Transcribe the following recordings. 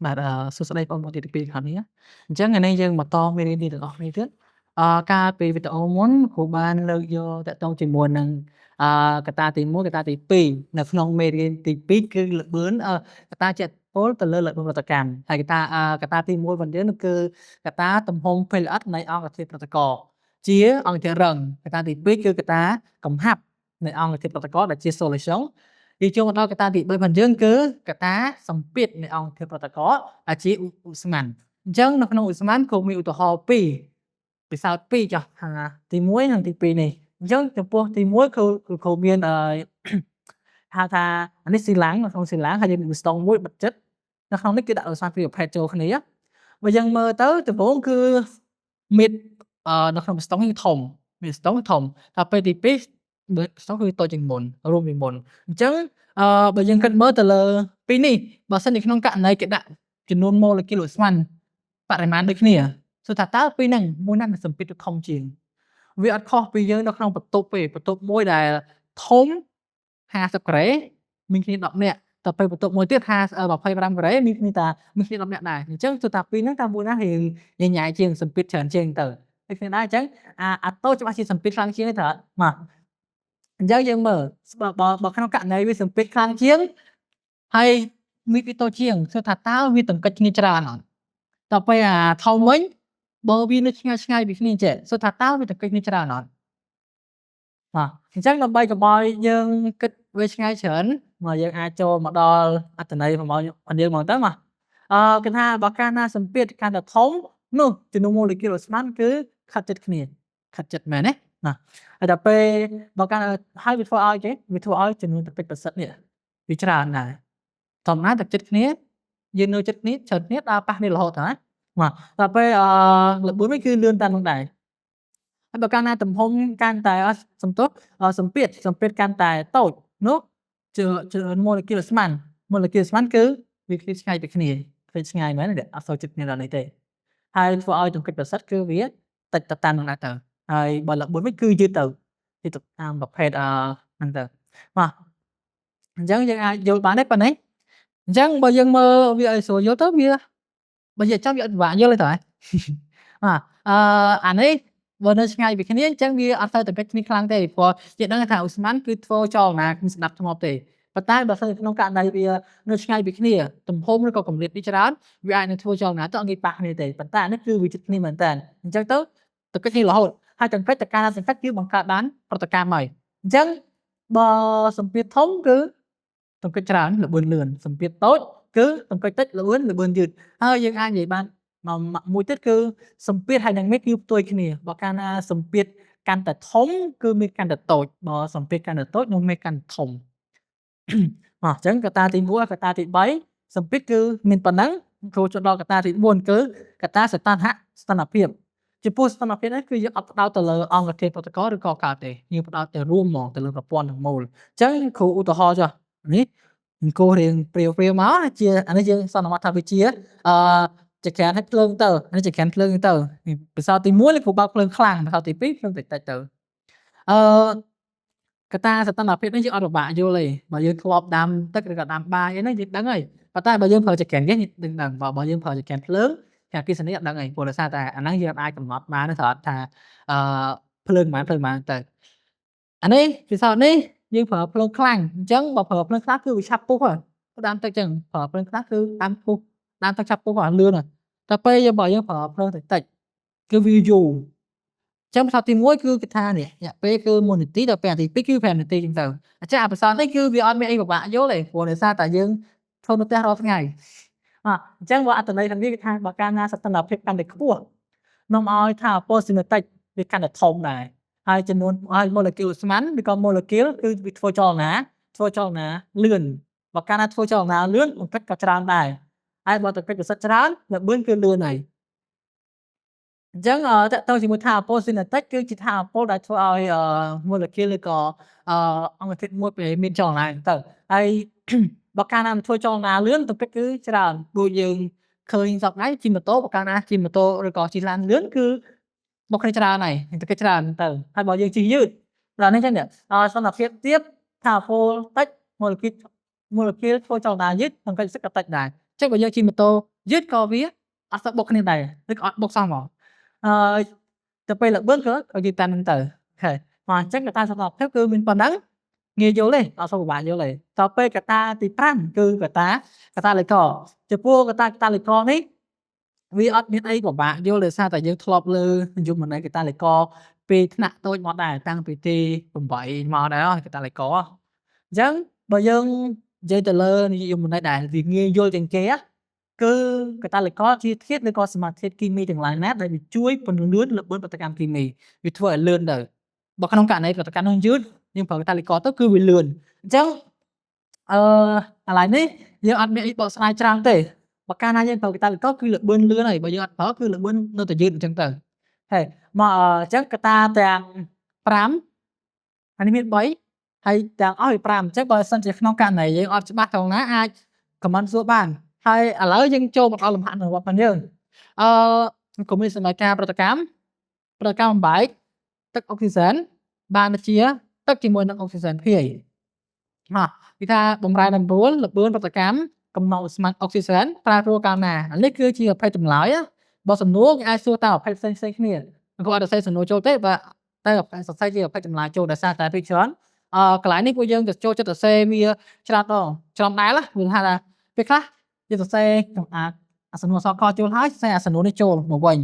បាទសួស្តីបងប្អូនទី2ខាងនេះអញ្ចឹងថ្ងៃនេះយើងបន្តមេរៀននេះទាំងអស់គ្នាទៀតកាលពីវីដេអូមុនគ្រូបានលើកយកតាក់ទងជាមួយនឹងកត្តាទី1កត្តាទី2នៅក្នុងមេរៀនទី2គឺល្បឿនកត្តាជះឥទ្ធិពលទៅលើល្បឿនប្រតិកម្មហើយកត្តាទី1របស់យើងនោះគឺកត្តាទំហំពេលល្អិតនៃអង្គធាតុប្រតិករជាអង្គធាតុរឹងកត្តាទី2គឺកត្តាកំហាប់នៃអង្គធាតុប្រតិករដែលជា solution យើងចូលមកដល់កត្តាទី3របស់យើងគឺកត្តាសម្ពាធនៃអង្គធាតុប្រតិករដែលជាឧស្ម័នអញ្ចឹងនៅក្នុងឧស្ម័នគោមានឧទាហរណ៍2ពិសោធន៍2ចុះថាទី1និងទី2នេះអញ្ចឹងចំពោះទី1គ្រូមានហៅថាអានេះស៊ីឡាំងនៅក្នុងស៊ីឡាំងហើយយើងមានស្ទងមួយបិទចិត្តនៅក្នុងនេះគឺដាក់ឧស្ម័នពីរប្រភេទចូលគ្នាបើយើងមើលទៅដំបូងគឺមាត្រនៅក្នុងស្ទងនេះធំមានស្ទងធំដល់ពេលទី2បើស្ទងគឺតូចជាងមុនរួមពីមុនអញ្ចឹងបើយើងគិតមើលទៅលើពីនេះបើសិនជាក្នុងករណីគេដាក់ចំនួនម៉ូលេគុលឧស្ម័នបរិមាណដូចគ្នាសួរថាតើពីហ្នឹងមួយណាសម្ពាធធំជាងវាអត់ខុសពីយើងនៅក្នុងបន្ទប់ទេបន្ទប់មួយដែលធំ50ការ៉េមានគ្នា10នាក់តែពេលបន្ទប់មួយទៀត25ការ៉េមានគ្នា10នាក់ដែរអញ្ចឹងសួរថាពីហ្នឹងតើមួយណារៀងញ៉ៃជាងសម្ពាធច្រើនជាងទៅដូចគ្នាដែរអញ្ចឹងអាតូចច្បាស់ជាសម្ពាធខ្លាំងជាងទេតើមកអញ្ចឹងយើងមើលបើក្នុងករណីវាសម្ពាធខ្លាំងជាងហើយមានវាតូចជាងសួរថាតើវាទង្គិចគ្នាច្រើនអត់ដល់ពេលធំវិញបើវានៅឆ្ងាយពីគ្នាចេះសួរថាតើវាទង្គិចគ្នាច្រើនអត់អញ្ចឹងដើម្បីកុំឲ្យយើងគិតវាឆ្ងាយច្រើនមកយើងអាចចូលមកដល់អត្ថន័យរបស់យើងហ្មងទៅមកគេថាបើកាលណាសម្ពាធកាន់តែធំនោះចំនួនម៉ូលេគុលឧស្ម័នគឺខិតជិតគ្នាខិតជិតមែនទេហើយដល់ពេលបើកាលហើយវាធ្វើឲ្យចំនួនទឹកប្រសិទ្ធនេះវាច្រើនដែរធម្មតាទឹកចិត្តគ្នាយើងនៅចិត្តគ្នាច្រើនគ្នាដើរប៉ះគ្នារហូតណាដល់ពេលល្បឿនវិញគឺលឿនតាមនោះដែរហើយបើកាលណាទំហំកាន់តែសម្ពាធកាន់តែតូចនោះម៉ូលេគុលឧស្ម័នគឺវាឃ្លាតឆ្ងាយពីគ្នាឃ្លាតឆ្ងាយមែនទេអត់សូវជិតគ្នាដល់នេះទេហើយធ្វើឲ្យទង្គិចប្រសិទ្ធគឺវាតិចទៅតាមនោះដែរទៅហើយបើល្បឿនវិញគឺយឺតទៅតាមប្រភេទហ្នឹងទៅអញ្ចឹងយើងអាចយល់បានទេប៉ុណ្ណេះអញ្ចឹងបើយើងមើលវាឲ្យស្រួលយល់ទៅវាបើនិយាយចំវាអត់ពិបាកយល់ទេតើអានេះបើនៅឆ្ងាយពីគ្នាអញ្ចឹងវាអត់ទៅទង្គិចគ្នាខ្លាំងទេព្រោះយើងដឹងថាឧស្ម័នគឺធ្វើចលនាគ្មានស្ដាប់ធ្នាប់ទេប៉ុន្តែបើសិនក្នុងករណីវានៅឆ្ងាយពីគ្នាទំហំឬក៏កម្រិតនេះច្រើនវាអាចនឹងធ្វើចលនាទៅអត់ងាយប៉ះគ្នាទេប៉ុន្តែអានេះគឺវាជិតគ្នាមែនតើអញ្ចឹងទៅទង្គិចគ្នារហូតហើយទង្គិចទៅការទង្គិចគឺបង្កើតបានប្រតិកម្មហើយអញ្ចឹងបើសម្ពាធធំគឺទង្គិចច្រើនល្បឿនលឿនសម្ពាធតូចគឺទង្គិចតិចល្បឿនយឺតហើយយើងអាចនិយាយបានមួយទៀតគឺសម្ពាធហើយនឹងមេឃគឺផ្ទុយគ្នាបើកាលណាសម្ពាធកាន់តែធំគឺមេឃកាន់តែតូចបើសម្ពាធកាន់តែតូចនោះមេឃកាន់តែធំអញ្ចឹងកត្តាទី1កត្តាទី3សម្ពាធគឺមានប៉ុណ្ណឹងចូលដល់កត្តាទី4គឺកត្តាសីតុណ្ហភាពចំពោះសីតុណ្ហភាពនេះគឺយើងអត់ផ្ដោតទៅលើអង្គធាតុប្រតិករឬក៏កើតទេយើងផ្ដោតទៅរួមហ្មងទៅលើប្រព័ន្ធទាំងមូលអញ្ចឹងគ្រូឧទាហរណ៍ចុះនេះអង្គរៀងព្រាវមកជាអានេះយើងសន្មតថាវាជាចក្រានឲ្យភ្លើងទៅនេះចក្រានភ្លើងទៅពិសោធន៍ទី1គ្រូបើកភ្លើងខ្លាំងពិសោធន៍ទី2ភ្លើងតិចទៅកត្តាសីតុណ្ហភាពនេះយើងអត់ពិបាកយល់ទេបើយើងធ្លាប់ដាំទឹកឬក៏ដាំបាយអីហ្នឹងយើងដឹងហើយប៉ុន្តែបើយើងប្រើចក្រាននេះដឹងបើយើងប្រើចក្រានភ្លើងតែអគ្គិសនីអត់ដឹងទេព្រោះដោយសារតែអាហ្នឹងយើងអាចកំណត់បានថាភ្លើងប៉ុន្មានទៅអានេះពិសោធន៍នេះយើងប្រើភ្លើងខ្លាំងអញ្ចឹងបើប្រើភ្លើងខ្លាំងគឺវាឆាប់ពុះហើយដាំទឹកអញ្ចឹងប្រើភ្លើងខ្លាំងគឺដាំពុះដាំទឹកឆាប់ពុះលឿនតែពេលបើយើងប្រើភ្លើងតិចគឺវាយូរអញ្ចឹងពិសោធន៍ទី1គឺគេថានេះរយៈពេលគឺ1នាទីដល់ពេលទី2គឺ5នាទីអញ្ចឹងទៅអញ្ចឹងអាពិសោធន៍នេះគឺវាអត់មានអីពិបាកយល់ទេព្រោះដោយសារតែយើងធ្វើនៅផ្ទះរាល់ថ្ងៃអញ្ចឹងបើអត្ថន័យខាងនេះគេថាបើកាលណាសីតុណ្ហភាពកាន់តែខ្ពស់នាំឲ្យថាអពស៊ីនេតិចវាកាន់តែធំដែរហើយចំនួនម៉ូលេគុលឧស្ម័នឬក៏ម៉ូលេគុលគឺវាធ្វើចលនាលឿនបើកាលណាធ្វើចលនាលឿនបង្កិចក៏ច្រើនដែរហើយបើទង្គិចប្រសិទ្ធច្រើនល្បឿនគឺលឿនហើយអញ្ចឹងតើតើជាមួយថាអពស៊ីនេតិចគឺជាថាអពដែលធ្វើឲ្យម៉ូលេគុលឬក៏អង្គធាតុមួយពេលមានចលនាទៅហើយបើកាលណាមិនធ្វើចលនាលឿនទង្គិចគឺច្រើនដូចយើងឃើញសប្តាហ៍ជិះម៉ូតូបើកាលណាជិះម៉ូតូឬក៏ជិះឡានលឿនគឺមកគ្នាច្រើនហើយទង្គិចច្រើនទៅហើយបើយើងជិះយឺតដល់នេះចឹងសន្តិភាពទៀតថាអពតិចម៉ូលេគុលធ្វើចលនាយឺតទង្គិចសិតក៏តិចដែរអញ្ចឹងបើយើងជិះម៉ូតូ យឺតក៏វាអត់សូវបុកគ្នាដែរឬក៏អត់បុកសោះហ្មងហើយទៅពេលល្បឿនក៏ឲ្យយើងតាមហ្នឹងទៅហេអញ្ចឹងកត្តាសកម្មភាពគឺមានប៉ុណ្ណឹងងាយយល់ទេអត់សូវពិបាកយល់ទេតទៅពេលកត្តាទី5គឺកត្តាលេខចំពោះកត្តាលេខនេះវាអត់មានអីពិបាកយល់ដោយសារតែយើងធ្លាប់លើយមន័យកត្តាលេខពីថ្នាក់តូចមកដែរតាំងពីទី8មកដែរកត្តាលេខអញ្ចឹងបើយើងនិយាយទៅលើនិយមន័យដែលវាងាយយល់ជាងគេគឺកត្តាលេខជាធាតុឬក៏សមាសធាតុគីមីទាំងឡាយណាដែលវាជួយពន្លឿនល្បឿនប្រតិកម្មគីមីវាធ្វើឲ្យលឿនទៅបើក្នុងករណីប្រតិកម្មនោះយឺតយើងប្រើកត្តាលេខទៅគឺវាលឿនអញ្ចឹងអឺឥឡូវនេះយើងអត់មានអីបកស្រាយច្រើនទេបើកាលណាយើងប្រើកត្តាលេខគឺល្បឿនលឿនហើយបើយើងអត់ប្រើគឺល្បឿននៅតែយឺតអញ្ចឹងទៅហើយមកអញ្ចឹងកត្តាទាំង5ហើយនេះមាន3ហើយទាំងអស់វា5អញ្ចឹងបើសិនជាក្នុងករណីយើងអត់ច្បាស់ត្រង់ណាអាច comment សួរបានហើយឥឡូវយើងចូលមកដល់លំហាត់របស់យើងអឺក៏មានសមាការប្រតិកម្មបំបែកទឹកអុកស៊ីសែនបានដូចជាទឹកជាមួយនឹងអុកស៊ីសែនភាយមកគេថាបំរែដំបូលល្បឿនប្រតិកម្មកំណត់ឧស្ម័នអុកស៊ីសែនប្រែប្រួលកាលណានេះគឺជាប្រភេទចម្លើយបើសំណួរគេអាចសួរតាមប្រភេទផ្សេងៗគ្នាគាត់អត់សរសេរសំណួរចូលទេបាទតែសរសេរជាប្រភេទចម្លើយចូលដោយសារតែភាគច្រើនកន្លែងនេះពួកយើងទៅចូលចិត្តសរសេរវាច្រើនដងច្រឡំដែរវាថាពេលខ្លះយើងសរសេរអាសំណួរអក្សរខចូលហើយសរសេរអាសំណួរនេះចូលមកវិញ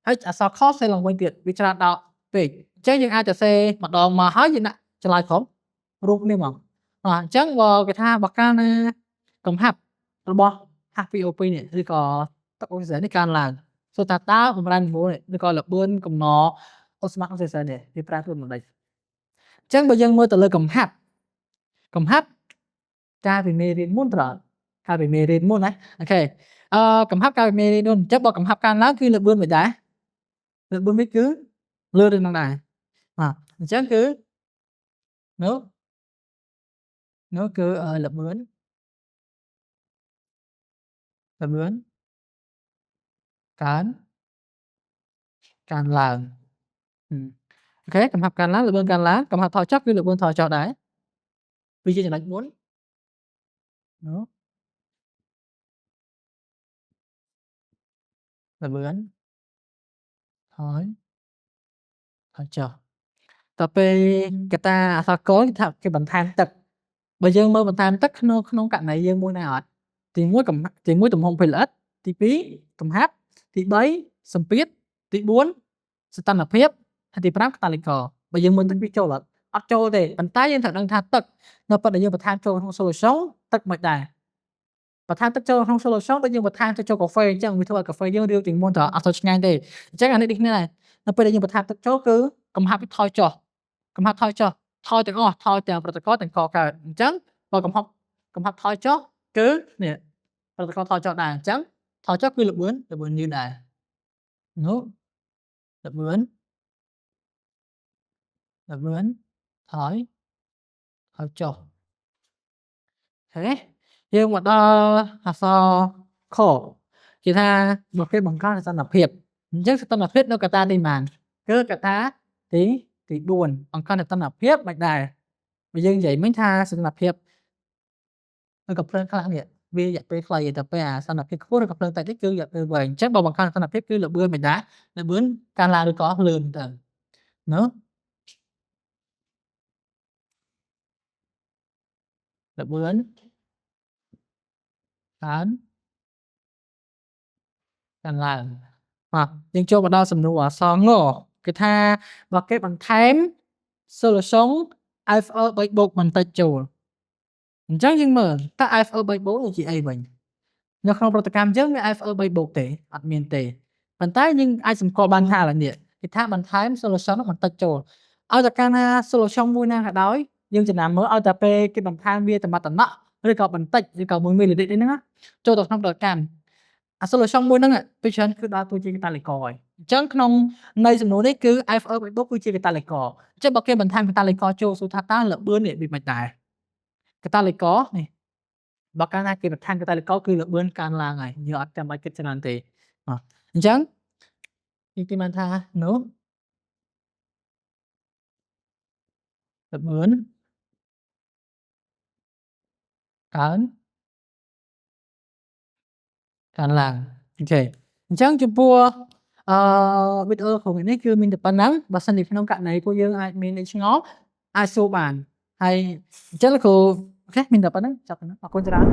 ហើយអក្សរខសរសេរឡើងវិញទៀតវាច្រើនដងពេកអញ្ចឹងយើងអាចសរសេរម្ដងមកហើយយើងដាក់ចម្លើយក្រុមរួមគ្នាមកអញ្ចឹងបើគេថាបើកាលណាកំហាប់របស់ H2O2 នេះឬក៏ទឹកអុកស៊ីសែននេះកើនឡើងសួរថាតើបំរែដំបូលនេះឬក៏ល្បឿនកំណរអូស្មាអុកស៊ីសែននេះវាប្រែប្រួលមិនដេចអញ្ចឹងបើយើងមើលទៅលើកំហាប់កាលពីមេរៀនមុនត្រង់កាលពីមេរៀនមុនណាអូខេកំហាប់កាលពីមេរៀនមុនអញ្ចឹងបើកំហាប់កើនឡើងគឺល្បឿនមិនដែរល្បឿននេះគឺលឿននឹងដែរបាទអញ្ចឹងគឺនោះគឺល្បឿនកើនឡើងអូខេកំហាប់កើនឡើងល្បឿនកើនឡើងកំហាប់ថយចុះគឺល្បឿនថយចុះដែរវាជាចំណុចមុននោះល្បឿនថយចុះតទៅពេលកត្តាអក្សរកគេថាគេបន្ថែមទឹកបើយើងមើលបន្ថែមទឹកក្នុងករណីយើងមួយណាអត់ទី1ទី1ទំហំពេលល្អិតទី2កំហាប់ទី3សម្ពាធទី4សីតុណ្ហភាពហើយទី5កតាលីករបើយើងមើលទឹកវាចូលអត់ចូលទេប៉ុន្តែយើងត្រូវដឹងថាទឹកនៅពេលដែលយើងបន្ថែមចូលក្នុង solution ទឹកមិនដែរបន្ថែមទឹកចូលក្នុង solution ដូចយើងបន្ថែមទឹកចូលកាហ្វេអញ្ចឹងវាធ្វើឲ្យកាហ្វេយើងរាវជាងមុនតើអត់សូវឆ្ងាញ់ទេអញ្ចឹងអានេះដូចគ្នាដែរនៅពេលដែលយើងបន្ថែមទឹកចូលគឺកំហាប់វាថយចុះកំហាប់ថយចុះថយទាំងអស់ថយទាំងប្រតិករទាំងកកើតអញ្ចឹងបើកំហាប់ថយចុះគឺនេះប្រតិករថយចុះដែរអញ្ចឹងថយចុះគឺល្បឿនយឺនដែរនោះល្បឿនថយចុះឃើញទេយើងមកដល់អក្សរខគេថាបើគេបង្កើនសីតុណ្ហភាពអញ្ចឹងសីតុណ្ហភាពនៅកត្តាទីប៉ុន្មានគឺកត្តាទី4បង្កើនសីតុណ្ហភាពមិនដែរបើយើងនិយាយមិញថាសីតុណ្ហភាពនៅកំភ្លើងខ្លះនេះវារយៈពេលខ្លីតែពេលអាសីតុណ្ហភាពខ្ពស់ឬកំភ្លើងតិចតិចគឺរយៈពេលវែងអញ្ចឹងបើបង្កើនសីតុណ្ហភាពគឺល្បឿនមិនដែរល្បឿនកើនឡើងឬក៏លឿនទៅនោះល្បឿនកើនឡើងបាទយើងចូលមកដល់សំណួរអក្សរ ង គេថាបើគេបន្ថែម solution FE3 បូកបន្តិចចូលអញ្ចឹងយើងមើលតើ FE3 បូកនេះជាអីវិញនៅក្នុងប្រតិកម្មយើងមាន FE3 បូកទេអត់មានទេប៉ុន្តែយើងអាចសម្គាល់បានថាឥឡូវនេះគេថាបន្ថែម solution បន្តិចចូលឲ្យតែកាលណា solution មួយណាក៏ដោយយើងចំណាំមើលឲ្យតែពេលគេបន្ថែមវាតំណក់ឬក៏បន្តិចឬក៏1មីលីលីត្រនេះហ្នឹងចូលទៅក្នុងប្រតិកម្មអា solution មួយហ្នឹងពេលច្រើនគឺដើរតួជាកាតាលីករហើយអញ្ចឹងក្នុងន័យសំណួរនេះគឺ FE3 បូកគឺជាកាតាលីករអញ្ចឹងបើគេបន្ថែមកាតាលីករចូលសួរថាតើល្បឿននេះវាមិនដែរកាតាលីករនេះបើកាលណាគេបន្ថែមកាតាលីករគឺល្បឿនកើនឡើងហើយយើងអត់ចាំបាច់គិតច្រើនទេអញ្ចឹងគេបានថានោះល្បឿនកើន កាន់ឡើងអូខេអញ្ចឹងចំពោះវីដេអូក្នុងថ្ងៃនេះគឺមានតែប៉ុណ្ណឹងបើសិនជាក្នុងករណីពួកយើងអាចមានអីឆ្ងល់អាចសួរបានហើយអញ្ចឹងលោកគ្រូអូខេមានតែប៉ុណ្ណឹងចប់ប៉ុណ្ណឹងអរគុណច្រើន